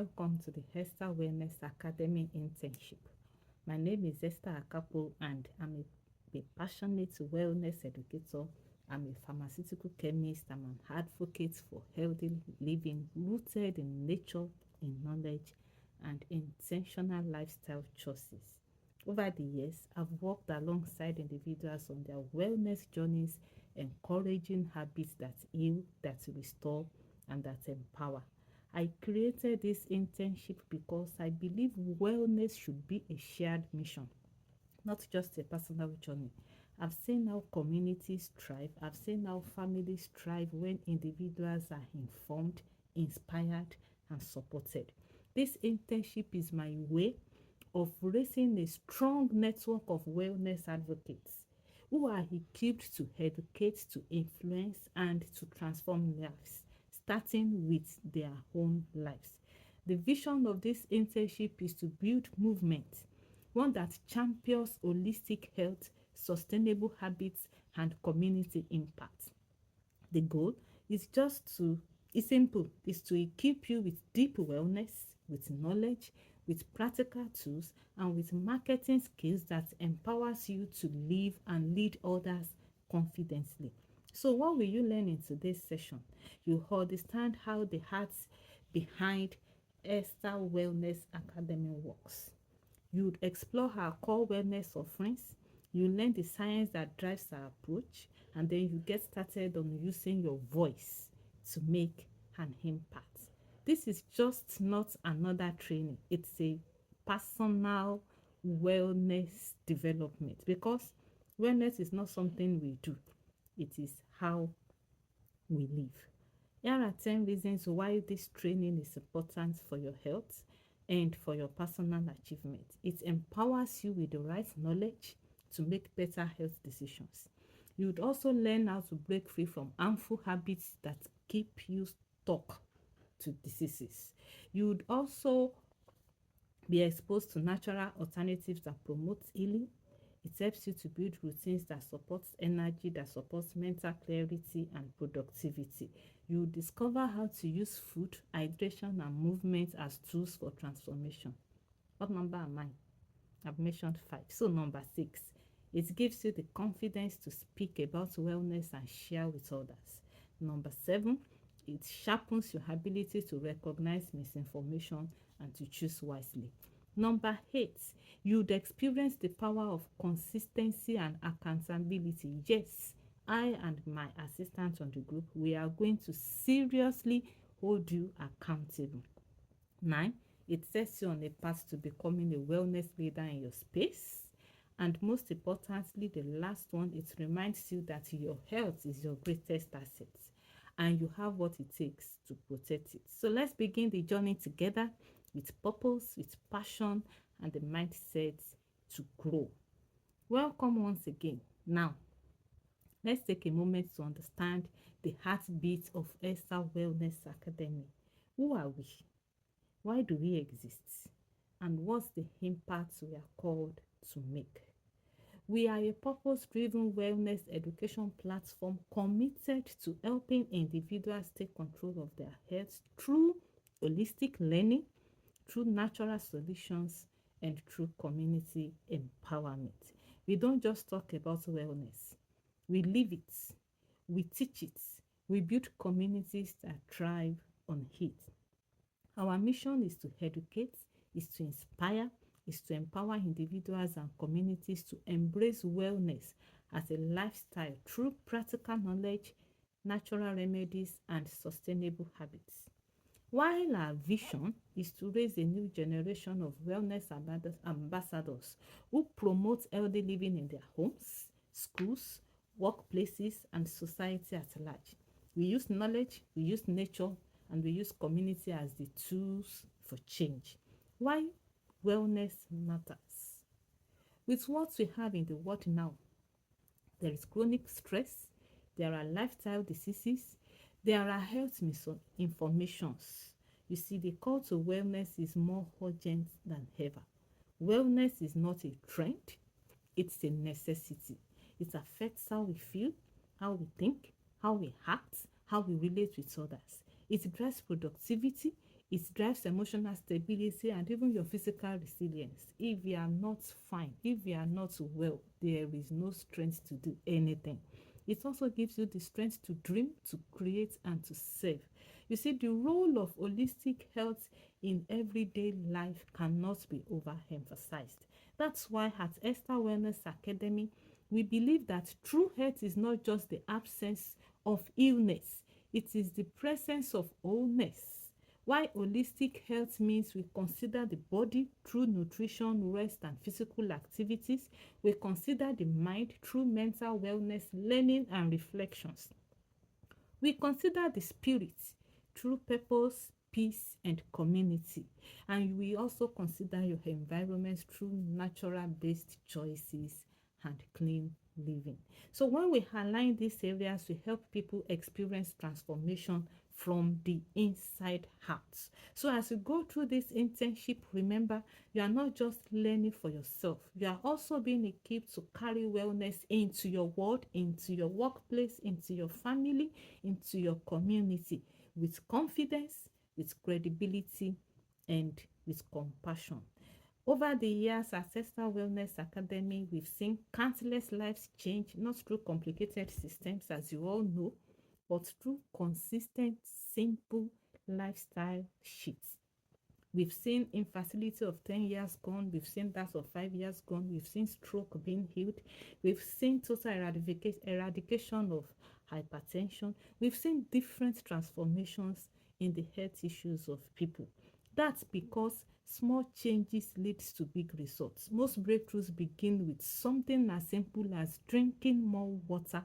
welcome to the Esther Wellness Academy Internship. My name is Esther Akapo and I'm a passionate wellness educator. I'm a pharmaceutical chemist. I'm an advocate for healthy living rooted in nature, in knowledge, and intentional lifestyle choices. Over the years, I've worked alongside individuals on their wellness journeys, encouraging habits that heal, that restore, and that empower. I created this internship because I believe wellness should be a shared mission, not just a personal journey. I've seen how communities thrive. I've seen how families thrive when individuals are informed, inspired, and supported. This internship is my way of raising a strong network of wellness advocates who are equipped to educate, to influence, and to transform lives, starting with their own lives. The vision of this internship is to build movement, one that champions holistic health, sustainable habits, and community impact. The goal is just to, it's simple, is to equip you with deep wellness, with knowledge, with practical tools, and with marketing skills that empowers you to live and lead others confidently. So what will you learn in today's session? You understand how the heart behind Esther Wellness Academy works. You'd explore her core wellness offerings. You learn the science that drives her approach, and then you get started on using your voice to make an impact. This is just not another training, it's a personal wellness development, because wellness is not something we do, it is how we live. Here are 10 reasons why this training is important for your health and for your personal achievement. It empowers you with the right knowledge to make better health decisions. You would also learn how to break free from harmful habits that keep you stuck to diseases. You would also be exposed to natural alternatives that promote healing. It helps you to build routines that supports energy, that supports mental clarity and productivity. You discover how to use food, hydration, and movement as tools for transformation. What number am I? I've mentioned 5. So number 6, it gives you the confidence to speak about wellness and share with others. Number 7, it sharpens your ability to recognize misinformation and to choose wisely. Number 8, you'd experience the power of consistency and accountability. Yes, I and my assistant on the group, we are going to seriously hold you accountable. 9, it sets you on a path to becoming a wellness leader in your space. And most importantly, the last one, it reminds you that your health is your greatest asset and you have what it takes to protect it. So let's begin the journey together with purpose, with passion, and the mindset to grow. Welcome once again. Now, let's take a moment to understand the heartbeat of Esther Wellness Academy. Who are we? Why do we exist? And what's the impact we are called to make? We are a purpose-driven wellness education platform committed to helping individuals take control of their health through holistic learning, through natural solutions, and through community empowerment. We don't just talk about wellness. We live it. We teach it. We build communities that thrive on it. Our mission is to educate, is to inspire, is to empower individuals and communities to embrace wellness as a lifestyle through practical knowledge, natural remedies, and sustainable habits. While our vision is to raise a new generation of wellness ambassadors who promote healthy living in their homes, schools, workplaces, and society at large. We use knowledge, we use nature, and we use community as the tools for change. Why wellness matters? With what we have in the world now, there is chronic stress, there are lifestyle diseases, there are health misinformations. You see, the call to wellness is more urgent than ever. Wellness is not a trend, it's a necessity. It affects how we feel, how we think, how we act, how we relate with others. It drives productivity, It drives emotional stability and even your physical resilience. If you are not fine, if you are not well, there is no strength to do anything. It also gives you the strength to dream, to create, and to serve. You see, the role of holistic health in everyday life cannot be overemphasized. That's why at Esther Wellness Academy, we believe that true health is not just the absence of illness, it is the presence of wholeness. Why holistic health means we consider the body through nutrition, rest, and physical activities. We consider the mind through mental wellness, learning, and reflections. We consider the spirit through purpose, peace, and community. And we also consider your environment through natural-based choices and clean living. So when we align these areas, we help people experience transformation from the inside out. So as you go through this internship, remember, you are not just learning for yourself. You are also being equipped to carry wellness into your world, into your workplace, into your family, into your community with confidence, with credibility, and with compassion. Over the years at Esther Wellness Academy, we've seen countless lives change, not through complicated systems, as you all know, but through consistent, simple lifestyle shifts. We've seen infertility of 10 years gone. We've seen that of 5 years gone. We've seen stroke being healed. We've seen total eradication of hypertension. We've seen different transformations in the health issues of people. That's because small changes leads to big results. Most breakthroughs begin with something as simple as drinking more water,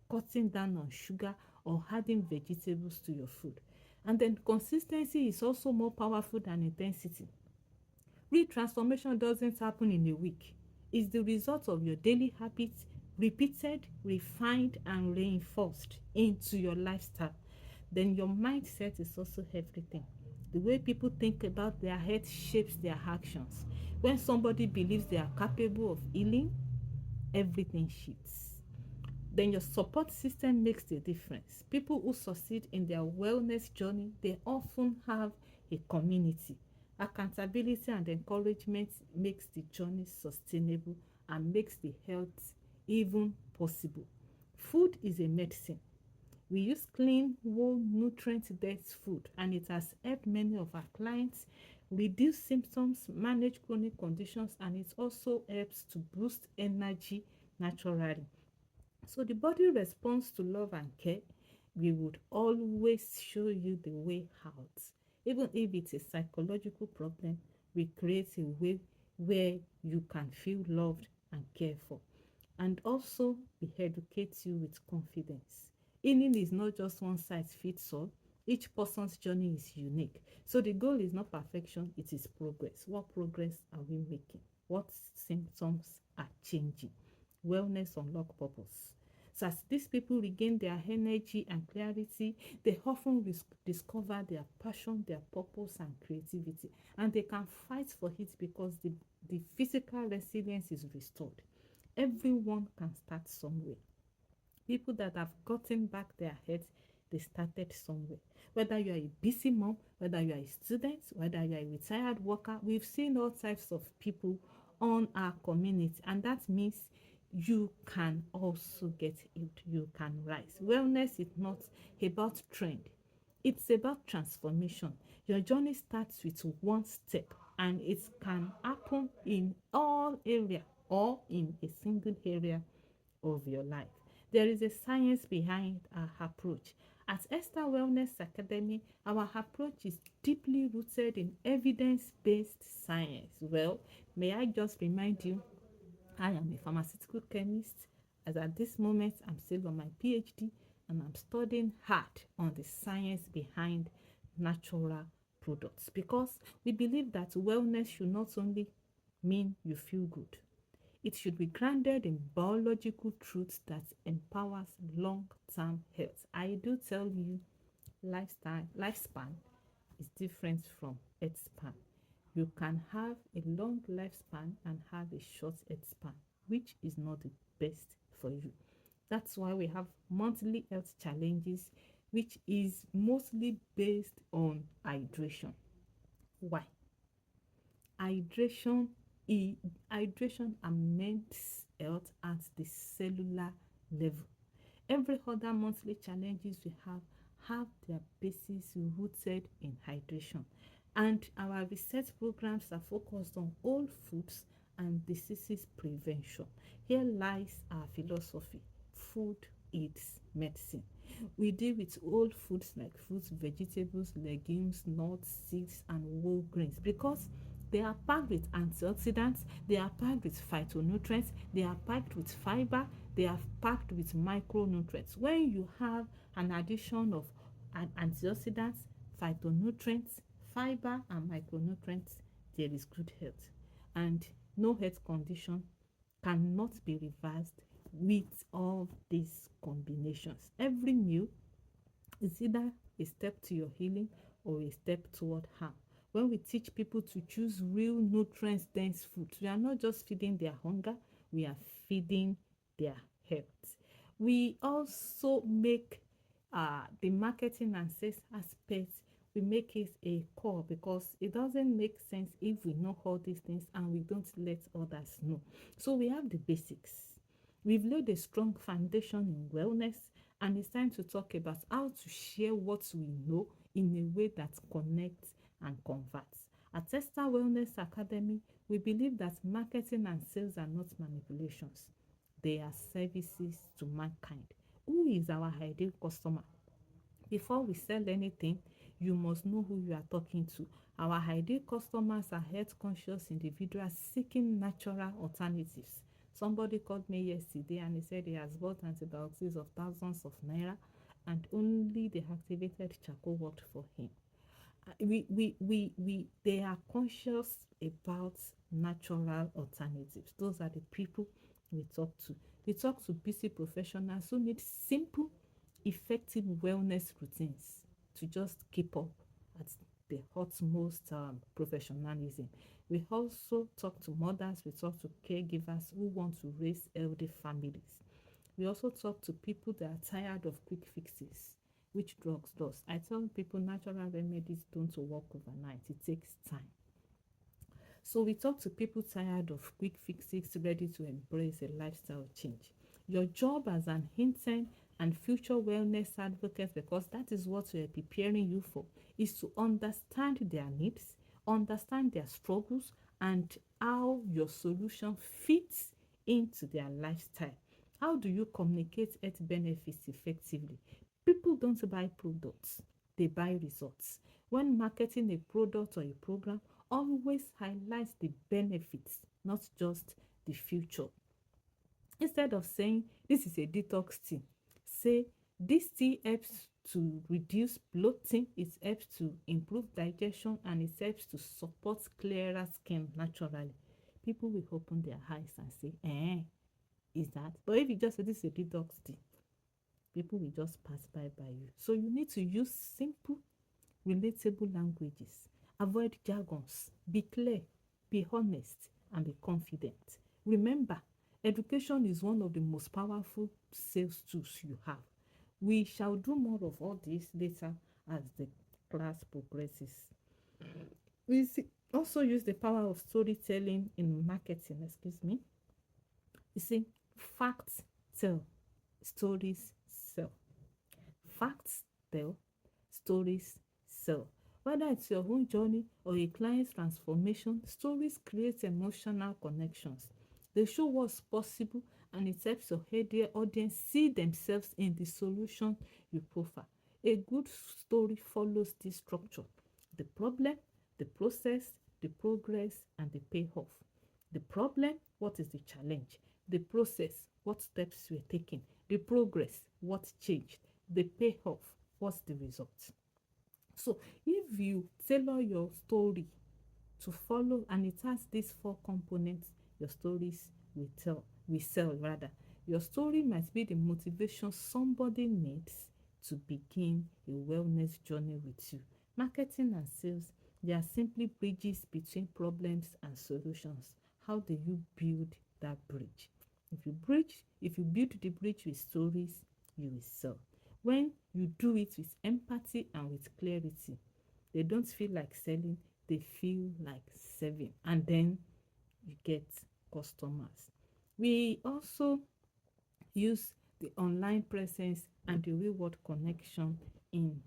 cutting down on sugar, or adding vegetables to your food. And then consistency is also more powerful than intensity. Real transformation doesn't happen in a week. It's the result of your daily habits, repeated, refined, and reinforced into your lifestyle. Then your mindset is also everything. The way people think about their health shapes their actions. When somebody believes they are capable of healing, everything shifts. Then your support system makes the difference. People who succeed in their wellness journey, they often have a community. Accountability and encouragement makes the journey sustainable and makes the health even possible. Food is a medicine. We use clean, whole, nutrient-dense food, and it has helped many of our clients reduce symptoms, manage chronic conditions, and it also helps to boost energy naturally. So the body responds to love and care. We would always show you the way out. Even if it's a psychological problem, we create a way where you can feel loved and cared for. And also, we educate you with confidence. Healing is not just one size fits all. Each person's journey is unique. So the goal is not perfection, it is progress. What progress are we making? What symptoms are changing? Wellness unlock purpose. So as these people regain their energy and clarity, they often discover their passion, their purpose, and creativity. And they can fight for it because the physical resilience is restored. Everyone can start somewhere. People that have gotten back their heads, they started somewhere. Whether you are a busy mom, whether you are a student, whether you are a retired worker, we've seen all types of people on our community, and that means you can also get healed. You can rise. Wellness is not about trend, it's about transformation. Your journey starts with one step, and it can happen in all areas or in a single area of your life. There is a science behind our approach. At Esther Wellness Academy, our approach is deeply rooted in evidence-based science. Well, may I just remind you, I am a pharmaceutical chemist, as at this moment I'm still on my PhD and I'm studying hard on the science behind natural products, because we believe that wellness should not only mean you feel good, it should be grounded in biological truths that empowers long-term health. I do tell you, lifespan is different from health span. You can have a long lifespan and have a short health span, which is not the best for you. That's why we have monthly health challenges, which is mostly based on hydration. Why? Hydration, hydration amends health at the cellular level. Every other monthly challenges we have their basis rooted in hydration. And our research programs are focused on whole foods and diseases prevention. Here lies our philosophy. Food is medicine. We deal with whole foods like fruits, vegetables, legumes, nuts, seeds, and whole grains because they are packed with antioxidants, they are packed with phytonutrients, they are packed with fiber, they are packed with micronutrients. When you have an addition of antioxidants, phytonutrients, fiber, and micronutrients, there is good health. And no health condition cannot be reversed with all these combinations. Every meal is either a step to your healing or a step toward harm. When we teach people to choose real nutrients dense food, we are not just feeding their hunger, we are feeding their health. We also make the marketing and sales aspect, we make it a core because it doesn't make sense if we know all these things and we don't let others know. So we have the basics. We've laid a strong foundation in wellness, and it's time to talk about how to share what we know in a way that connects and converts. At Esther Wellness Academy, we believe that marketing and sales are not manipulations. They are services to mankind. Who is our ideal customer? Before we sell anything, you must know who you are talking to. Our ideal customers are health conscious individuals seeking natural alternatives. Somebody called me yesterday and he said he has bought antibiotics of thousands of naira and only the activated charcoal worked for him. They are conscious about natural alternatives. Those are the people we talk to. We talk to busy professionals who need simple, effective wellness routines to just keep up at the utmost professionalism. We also talk to mothers, we talk to caregivers who want to raise healthy families. We also talk to people that are tired of quick fixes, which drugs does. I tell people natural remedies don't work overnight, it takes time. So we talk to people tired of quick fixes, ready to embrace a lifestyle change. Your job as an intern and future wellness advocate, because that is what we are preparing you for, is to understand their needs, understand their struggles, and how your solution fits into their lifestyle. How do you communicate health benefits effectively? People don't buy products, they buy results. When marketing a product or a program, always highlights the benefits, not just the future. Instead of saying this is a detox tea, say this tea helps to reduce bloating, it helps to improve digestion, and it helps to support clearer skin naturally. People will open their eyes and say, is that? But if you just say this is a detox tea, people will just pass by you. So you need to use simple, relatable languages. Avoid jargons. Be clear, be honest, and be confident. Remember, education is one of the most powerful sales tools you have. We shall do more of all this later as the class progresses. We also use the power of storytelling in marketing. You see, facts tell, stories sell. Facts tell, stories sell. Whether it's your own journey or a client's transformation, stories create emotional connections. They show what's possible and it helps your audience see themselves in the solution you proffer. A good story follows this structure: the problem, the process, the progress, and the payoff. The problem, what is the challenge? The process, what steps were taken? The progress, what changed? The payoff, what's the result? So if you tailor your story to follow and it has these 4 components, your stories will sell rather. Your story might be the motivation somebody needs to begin a wellness journey with you. Marketing and sales, they are simply bridges between problems and solutions. How do you build that bridge? If you build the bridge with stories, you will sell. When you do it with empathy and with clarity, they don't feel like selling, they feel like serving, and then you get customers. We also use the online presence and the real world connection in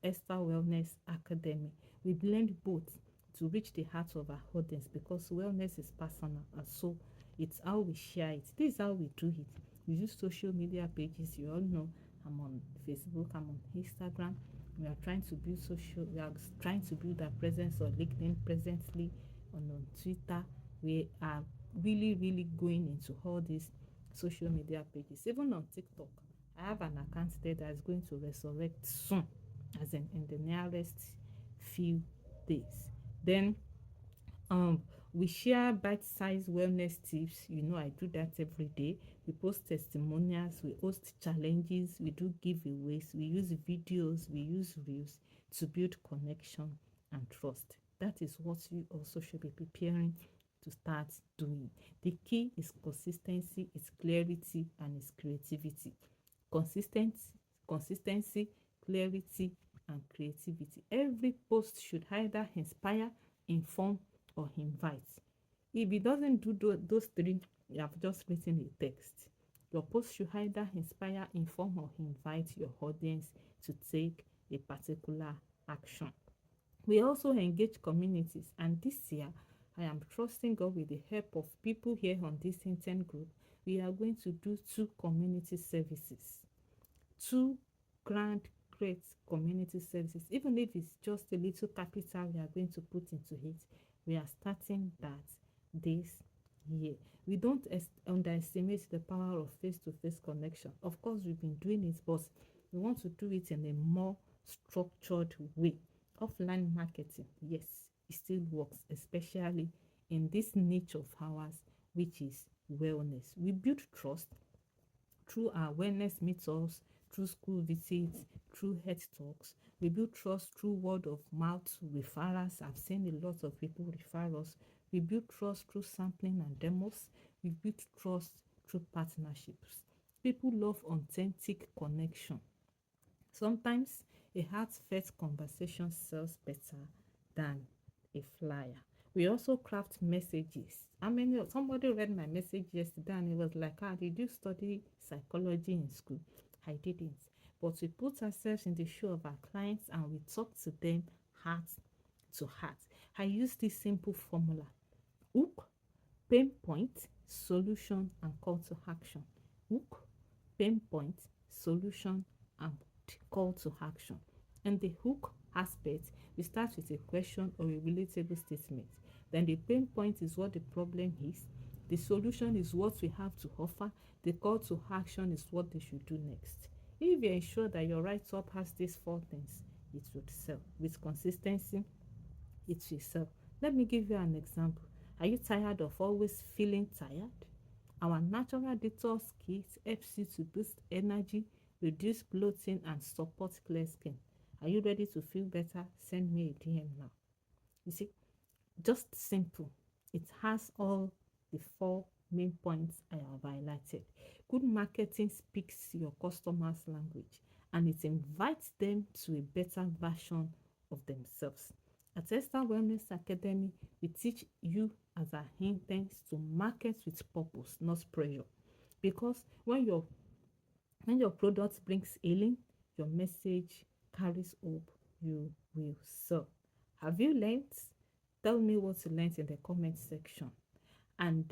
Esther Wellness Academy. We blend both to reach the heart of our audience because wellness is personal, and so it's how we share it. This is how we do it. We use social media pages. You all know I'm on Facebook, I'm on Instagram. We are trying to build our presence on LinkedIn presently, on Twitter. We are really going into all these social media pages. Even on TikTok, I have an account there that is going to resurrect soon, as in the nearest few days. Then we share bite-sized wellness tips. You know, I do that every day. We post testimonials, we host challenges, we do giveaways, we use videos, we use reels to build connection and trust. That is what you also should be preparing to start doing. The key is consistency, it's clarity, and it's creativity. Consistency, clarity, and creativity. Every post should either inspire, inform, or invite. If it doesn't do those three, you have just written a text. Your post should either inspire, inform, or invite your audience to take a particular action. We also engage communities, and this year I am trusting God with the help of people here on this intern group. We are going to do 2 community services, 2 grand great community services. Even if it's just a little capital we are going to put into it, we are starting that this year. We don't underestimate the power of face-to-face connection. Of course, we've been doing it, but we want to do it in a more structured way. Offline marketing, yes, it still works, especially in this niche of ours, which is wellness. We build trust through our wellness meetups, through school visits, through health talks. We build trust through word of mouth referrals. I've seen a lot of people refer us. We build trust through sampling and demos. We build trust through partnerships. People love authentic connection. Sometimes a heartfelt conversation sells better than a flyer. We also craft messages. Somebody read my message yesterday and it was like, did you study psychology in school? I didn't. But we put ourselves in the shoe of our clients and we talk to them heart to heart. I use this simple formula: hook, pain point, solution, and call to action. Hook, pain point, solution, and call to action. And the hook aspect, we start with a question or a relatable statement. Then the pain point is what the problem is. The solution is what we have to offer. The call to action is what they should do next. If you ensure that your write-up has these 4 things, it would sell. With consistency, it will sell. Let me give you an example. Are you tired of always feeling tired? Our natural detox kit helps you to boost energy, reduce bloating, and support clear skin. Are you ready to feel better? Send me a DM now. You see, just simple. It has all the 4 main points I have highlighted. Good marketing speaks your customers' language and it invites them to a better version of themselves. At Esther Wellness Academy, we teach you as our interns to market with purpose, not pressure. Because when your product brings healing, your message carries hope, you will sell. Have you learned? Tell me what you learned in the comment section. And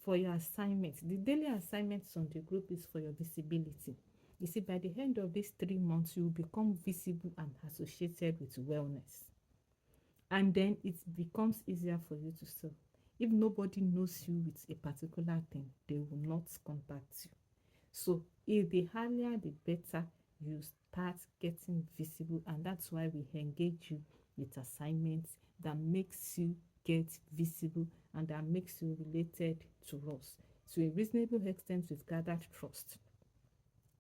for your assignment, the daily assignments on the group is for your visibility. You see, by the end of these 3 months, you will become visible and associated with wellness. And then it becomes easier for you to sell. If nobody knows you with a particular thing, they will not contact you. So if the earlier the better you start getting visible, and that's why we engage you with assignments that makes you get visible and that makes you related to us. To a reasonable extent, we've gathered trust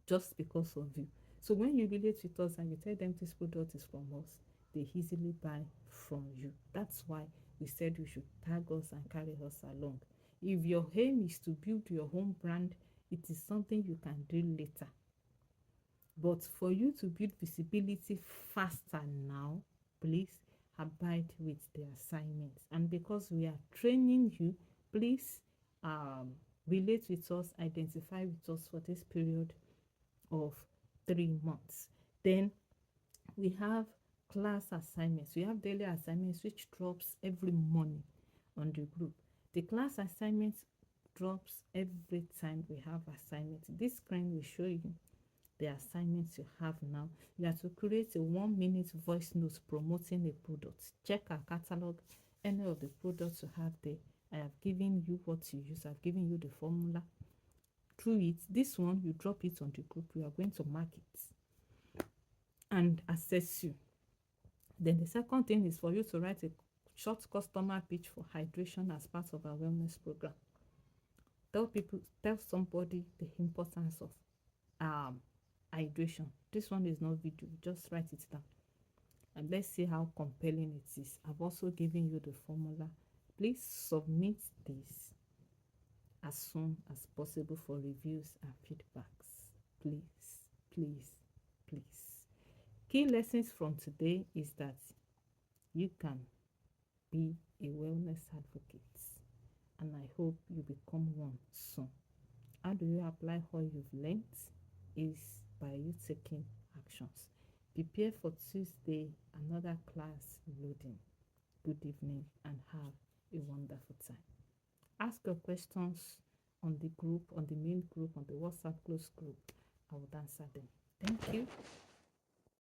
just because of you. So when you relate with us and you tell them this product is from us, they easily buy from you. That's why we said you should tag us and carry us along. If your aim is to build your own brand, it is something you can do later. But for you to build visibility faster now, please, abide with the assignments. And because we are training you, please relate with us, identify with us for this period of 3 months. Then we have class assignments. We have daily assignments which drops every morning on the group. The class assignments drops every time we have assignments. This screen will show you the assignments you have now. You have to create a 1-minute voice note promoting a product. Check our catalog, any of the products you have there. I have given you what to use. I've given you the formula. Through it, this one, you drop it on the group. We are going to mark it and assess you. Then the second thing is for you to write a short customer pitch for hydration as part of our wellness program. Tell somebody the importance of hydration. This one is not video, just write it down and let's see how compelling it is. I've also given you the formula. Please submit this as soon as possible for reviews and feedbacks. Please, please, please. Key lessons from today is that you can be a wellness advocate, and I hope you become one soon. How do you apply what you've learned? Is by you taking actions. Prepare for Tuesday, another class loading. Good evening and have a wonderful time. Ask your questions on the group, on the main group, on the WhatsApp close group. I will answer them. Thank you.